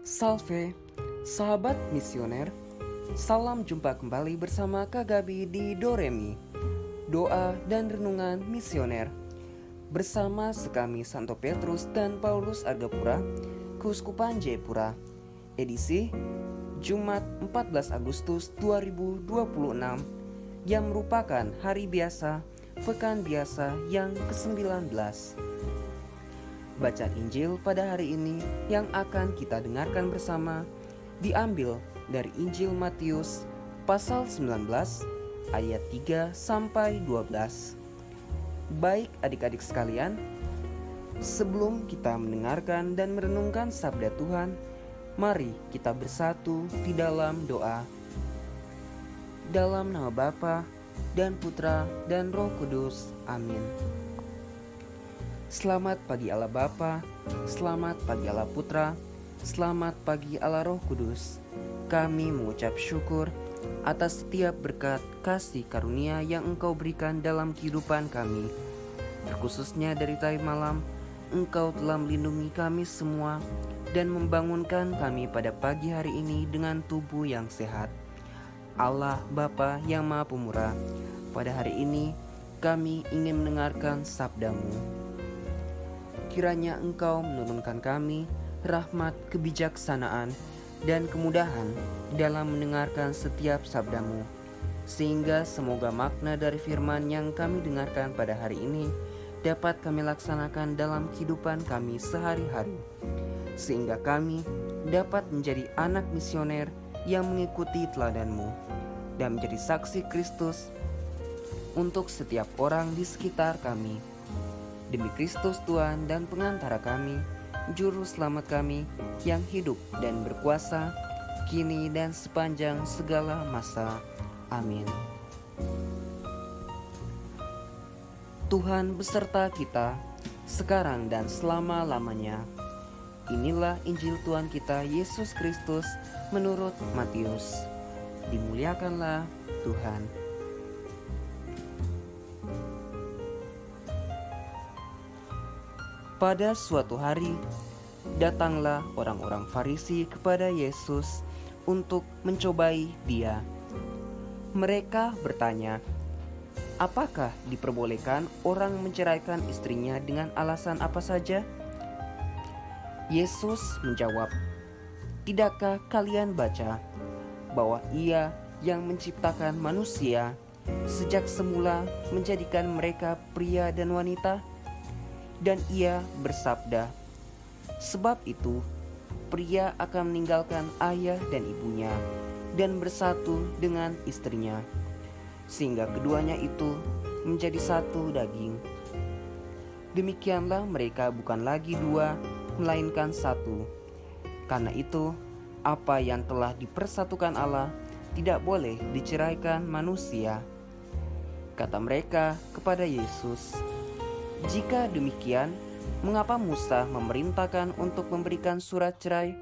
Salve, sahabat misioner. Salam jumpa kembali bersama Kak Gabi di Doremi, doa dan renungan misioner. Bersama sekami Santo Petrus dan Paulus Argapura, Keuskupan Jayapura. Edisi Jumat 14 Agustus 2026 yang merupakan hari biasa, pekan biasa yang ke-19. Bacaan Injil pada hari ini yang akan kita dengarkan bersama diambil dari Injil Matius pasal 19 ayat 3 sampai 12. Baik adik-adik sekalian, sebelum kita mendengarkan dan merenungkan sabda Tuhan, mari kita bersatu di dalam doa. Dalam nama Bapa dan Putra dan Roh Kudus. Amin. Selamat pagi Allah Bapa, selamat pagi Allah Putra, selamat pagi Allah Roh Kudus. Kami mengucap syukur atas setiap berkat kasih karunia yang Engkau berikan dalam kehidupan kami. Terkhususnya dari tadi malam, Engkau telah melindungi kami semua dan membangunkan kami pada pagi hari ini dengan tubuh yang sehat. Allah Bapa yang Maha Pemurah, pada hari ini kami ingin mendengarkan sabda-Mu. Kiranya Engkau menurunkan kami rahmat kebijaksanaan dan kemudahan dalam mendengarkan setiap sabda-Mu, sehingga semoga makna dari firman yang kami dengarkan pada hari ini dapat kami laksanakan dalam kehidupan kami sehari-hari, sehingga kami dapat menjadi anak misioner yang mengikuti teladan-Mu dan menjadi saksi Kristus untuk setiap orang di sekitar kami. Demi Kristus Tuhan dan pengantara kami, Juru Selamat kami yang hidup dan berkuasa, kini dan sepanjang segala masa. Amin. Tuhan beserta kita, sekarang dan selama-lamanya. Inilah Injil Tuhan kita Yesus Kristus menurut Matius. Dimuliakanlah Tuhan. Pada suatu hari, datanglah orang-orang Farisi kepada Yesus untuk mencobai Dia. Mereka bertanya, "Apakah diperbolehkan orang menceraikan istrinya dengan alasan apa saja?" Yesus menjawab, "Tidakkah kalian baca bahwa Ia yang menciptakan manusia sejak semula menjadikan mereka pria dan wanita? Dan Ia bersabda, sebab itu pria akan meninggalkan ayah dan ibunya dan bersatu dengan istrinya, sehingga keduanya itu menjadi satu daging. Demikianlah mereka bukan lagi dua, melainkan satu. Karena itu, apa yang telah dipersatukan Allah tidak boleh diceraikan manusia." Kata mereka kepada Yesus, "Jika demikian, mengapa Musa memerintahkan untuk memberikan surat cerai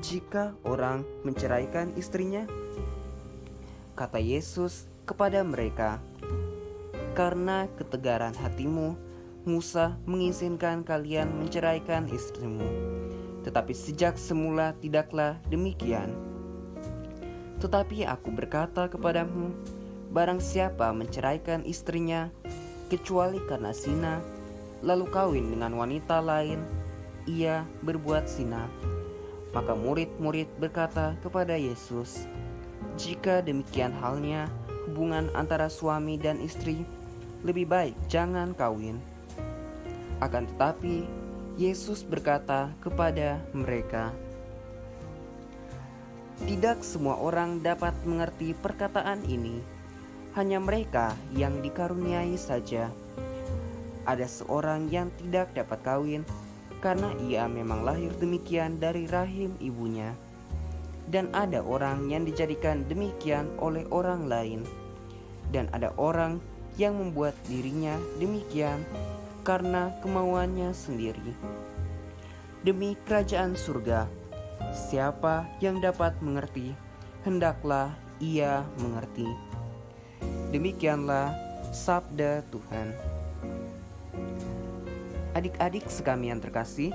jika orang menceraikan istrinya?" Kata Yesus kepada mereka, "Karena ketegaran hatimu, Musa mengizinkan kalian menceraikan istrimu. Tetapi sejak semula tidaklah demikian. Tetapi aku berkata kepadamu, barang siapa menceraikan istrinya, kecuali karena zina, lalu kawin dengan wanita lain, ia berbuat zina." Maka murid-murid berkata kepada Yesus, "Jika demikian halnya, hubungan antara suami dan istri, lebih baik jangan kawin." Akan tetapi, Yesus berkata kepada mereka, "Tidak semua orang dapat mengerti perkataan ini, hanya mereka yang dikaruniai saja. Ada seorang yang tidak dapat kawin karena ia memang lahir demikian dari rahim ibunya. Dan ada orang yang dijadikan demikian oleh orang lain. Dan ada orang yang membuat dirinya demikian karena kemauannya sendiri. Demi kerajaan surga, siapa yang dapat mengerti, hendaklah ia mengerti." Demikianlah sabda Tuhan. Adik-adik sekalian terkasih,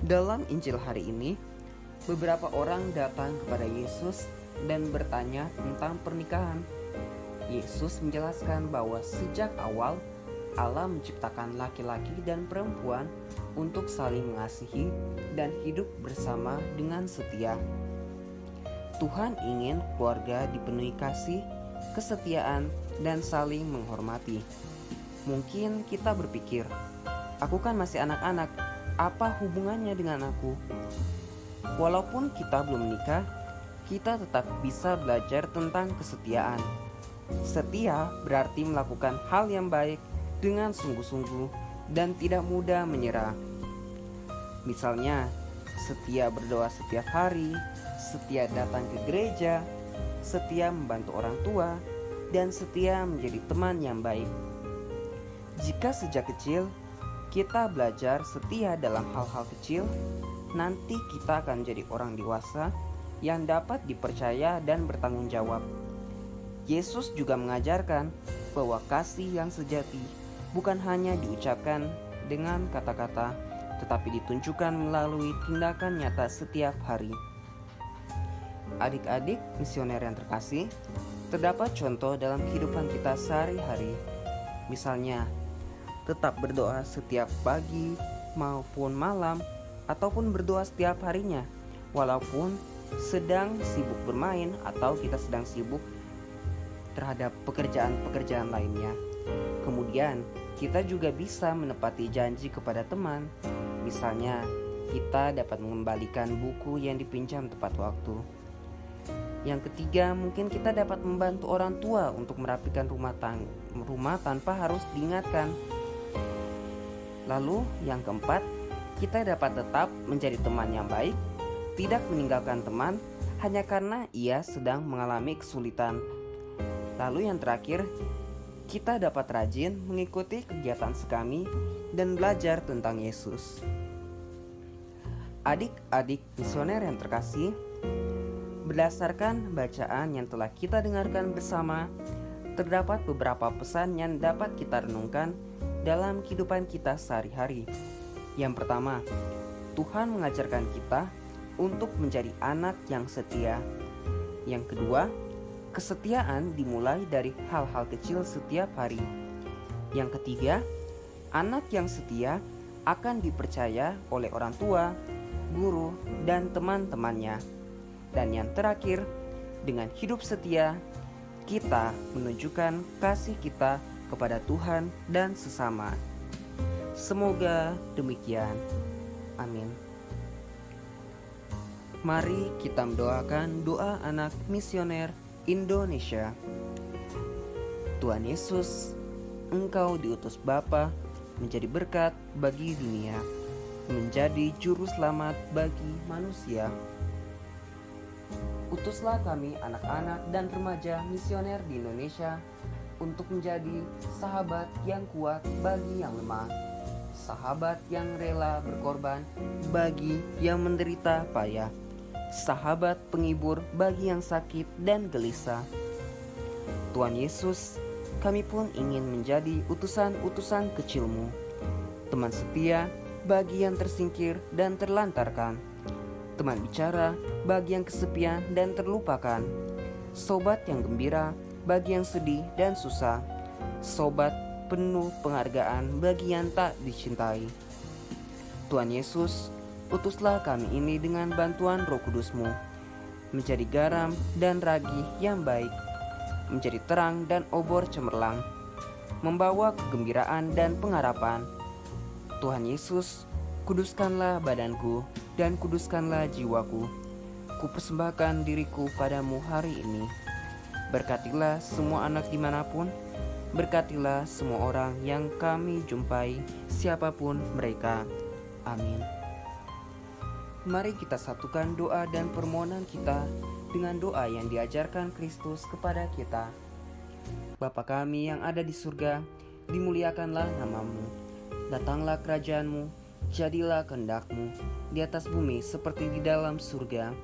dalam Injil hari ini beberapa orang datang kepada Yesus dan bertanya tentang pernikahan. Yesus menjelaskan bahwa sejak awal Allah menciptakan laki-laki dan perempuan untuk saling mengasihi dan hidup bersama dengan setia. Tuhan ingin keluarga dipenuhi kasih, kesetiaan, dan saling menghormati. Mungkin kita berpikir, aku kan masih anak-anak, apa hubungannya dengan aku? Walaupun kita belum menikah, kita tetap bisa belajar tentang kesetiaan. Setia berarti melakukan hal yang baik dengan sungguh-sungguh dan tidak mudah menyerah. Misalnya, setia berdoa setiap hari, setia datang ke gereja, setia membantu orang tua, dan setia menjadi teman yang baik. Jika sejak kecil kita belajar setia dalam hal-hal kecil, nanti kita akan menjadi orang dewasa yang dapat dipercaya dan bertanggung jawab. Yesus juga mengajarkan bahwa kasih yang sejati bukan hanya diucapkan dengan kata-kata, tetapi ditunjukkan melalui tindakan nyata setiap hari. Adik-adik misioner yang terkasih, terdapat contoh dalam kehidupan kita sehari-hari. Misalnya, tetap berdoa setiap pagi maupun malam, ataupun berdoa setiap harinya, walaupun sedang sibuk bermain atau kita sedang sibuk terhadap pekerjaan-pekerjaan lainnya. Kemudian, kita juga bisa menepati janji kepada teman. Misalnya, kita dapat mengembalikan buku yang dipinjam tepat waktu. Yang ketiga, mungkin kita dapat membantu orang tua untuk merapikan rumah tanpa harus diingatkan. Lalu, yang keempat, kita dapat tetap menjadi teman yang baik, tidak meninggalkan teman hanya karena ia sedang mengalami kesulitan. Lalu yang terakhir, kita dapat rajin mengikuti kegiatan sekami dan belajar tentang Yesus. Adik-adik misioner yang terkasih, berdasarkan bacaan yang telah kita dengarkan bersama, terdapat beberapa pesan yang dapat kita renungkan dalam kehidupan kita sehari-hari. Yang pertama, Tuhan mengajarkan kita untuk menjadi anak yang setia. Yang kedua, kesetiaan dimulai dari hal-hal kecil setiap hari. Yang ketiga, anak yang setia akan dipercaya oleh orang tua, guru, dan teman-temannya. Dan yang terakhir, dengan hidup setia, kita menunjukkan kasih kita kepada Tuhan dan sesama. Semoga demikian. Amin. Mari kita mendoakan doa anak misioner Indonesia. Tuhan Yesus, Engkau diutus Bapa menjadi berkat bagi dunia, menjadi juru selamat bagi manusia. Utuslah kami anak-anak dan remaja misioner di Indonesia untuk menjadi sahabat yang kuat bagi yang lemah, sahabat yang rela berkorban bagi yang menderita payah, sahabat penghibur bagi yang sakit dan gelisah. Tuhan Yesus, kami pun ingin menjadi utusan-utusan kecil-Mu, teman setia bagi yang tersingkir dan terlantarkan, teman bicara bagi yang kesepian dan terlupakan, sobat yang gembira bagi yang sedih dan susah, sobat penuh penghargaan bagi yang tak dicintai. Tuhan Yesus, utuslah kami ini dengan bantuan Roh Kudus-Mu, menjadi garam dan ragi yang baik, menjadi terang dan obor cemerlang, membawa kegembiraan dan pengharapan. Tuhan Yesus, kuduskanlah badanku dan kuduskanlah jiwaku. Kupersembahkan diriku padamu hari ini. Berkatilah semua anak dimanapun, berkatilah semua orang yang kami jumpai, siapapun mereka. Amin. Mari kita satukan doa dan permohonan kita dengan doa yang diajarkan Kristus kepada kita. Bapa kami yang ada di surga, dimuliakanlah nama-Mu. Datanglah kerajaan-Mu, jadilah kehendak-Mu di atas bumi seperti di dalam surga.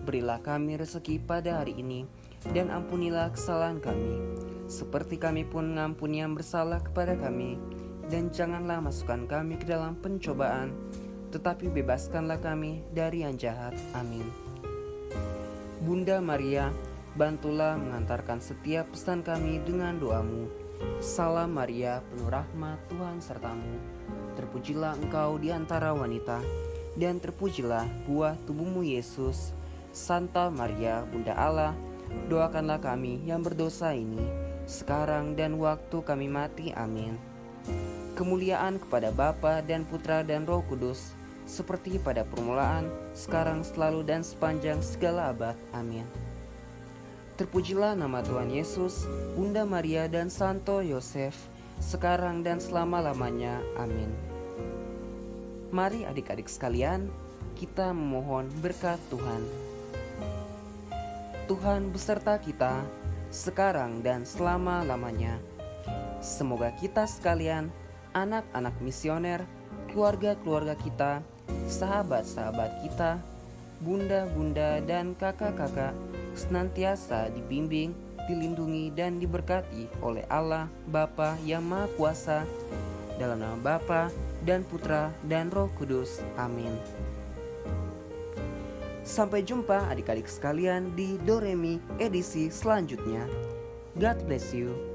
Berilah kami rezeki pada hari ini, dan ampunilah kesalahan kami, seperti kami pun mengampuni yang bersalah kepada kami. Dan janganlah masukkan kami ke dalam pencobaan, tetapi bebaskanlah kami dari yang jahat. Amin. Bunda Maria, bantulah mengantarkan setiap pesan kami dengan doamu. Salam Maria, penuh rahmat, Tuhan sertamu. Terpujilah engkau di antara wanita, dan terpujilah buah tubuhmu Yesus. Santa Maria, Bunda Allah, doakanlah kami yang berdosa ini, sekarang dan waktu kami mati. Amin. Kemuliaan kepada Bapa dan Putra dan Roh Kudus, seperti pada permulaan, sekarang, selalu, dan sepanjang segala abad. Amin. Terpujilah nama Tuhan Yesus, Bunda Maria dan Santo Yosef, sekarang dan selama-lamanya. Amin. Mari adik-adik sekalian, kita memohon berkat Tuhan. Tuhan beserta kita, sekarang dan selama-lamanya. Semoga kita sekalian, anak-anak misioner, keluarga-keluarga kita, sahabat-sahabat kita, bunda-bunda dan kakak-kakak senantiasa dibimbing, dilindungi dan diberkati oleh Allah Bapa yang Maha Kuasa, dalam nama Bapa dan Putra dan Roh Kudus. Amin. Sampai jumpa adik-adik sekalian di Doremi edisi selanjutnya. God bless you.